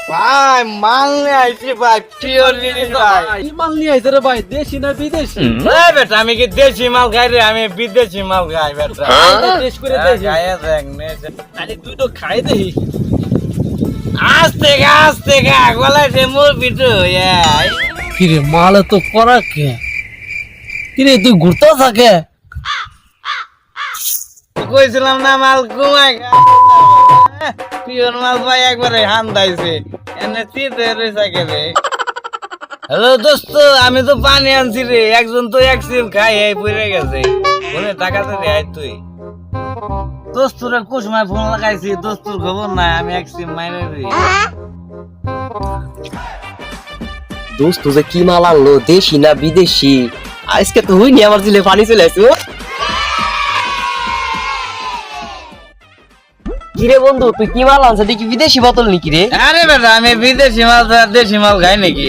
ভাই মাল নিয়ে আইছি ভাই, পিওর জিনিস ভাই। কি মাল নিয়ে আইছে রে ভাই, দেশি না বিদেশি? এই বেটা, আমি কি দেশি মাল খাই রে? আমি বিদেশি মাল খাই বেটা। টেস্ট করে দেখি। খাইয়া দেখ নে। আরে তুই তো খাই দেখি। আস্তে খা গলায় সে মোর পিটু। কিরে মাল তো করা কে? কিরে তুই ঘুরতে থাকে? কইছিলাম না মাল ঘুমাই পিওর মাল ভাই একবারে হান দাইছে। এনে চিতে রইছে কে রে? হ্যালো দোস্ত, আমি তো পানি আনছি রে। একজন তো এক সিল খাই এই পড়ে গেছে। বলে টাকা দে আই তুই। দোস্তরে কুসমায় ফোন লাগাইছি, দোস্তর খবর নাই। আমি এক সিম মাইরে দিই। দোস্ত যে কি মাল আনলো, দেশি না বিদেশি? আজকে তো হইনি, আমার দিলে পানি চলে আসছে। কিরে বন্ধু, তুই কি মাল আনছ? কি বিদেশি বোতল নাকি রে? আরে বেটা, আমি বিদেশি মাল ছাড়া দেশি মাল খাই নাকি?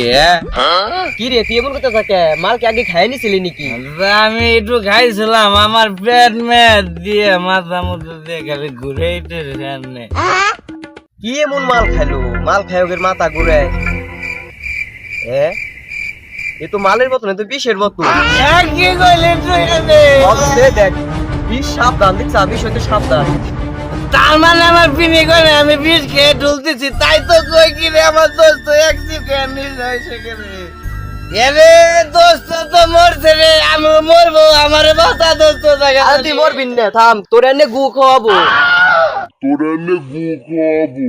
কি রে তুই এমন করতে থাকে? মাল কি আগে খাই নিছিলি নাকি? আমি একটু খাইছিলাম, আমার পেট মেট দিয়ে মাথা মধ্যে দিয়ে খালি ঘুরেইতে সামনে। কি এমন মাল খাইলো? মাল খাই ওদের মাথা ঘুরে। এ তো মালের বোতল, এ তো বিষের বোতল। কি কইলি তুই রে? অবশ্যই দেখ, বিষ সাবধান, দেখছ বিষ হইতে সাবধান। তার মানে আমার পিনি করে আমি বিষ খেয়ে ঢুলতেছি, তাই তো কই কি রে আমার দোস্ত এক চিকেন নিজ হয়েছে কে রে? এরে দোস্ত তো মরছে রে, আমি মরবো, আমার বাতা দোস্ত দেখা। আর তুই মরবি না, থাম, তোর এনে গু খাওয়াবো। তোর এনে গু খাওয়াবো।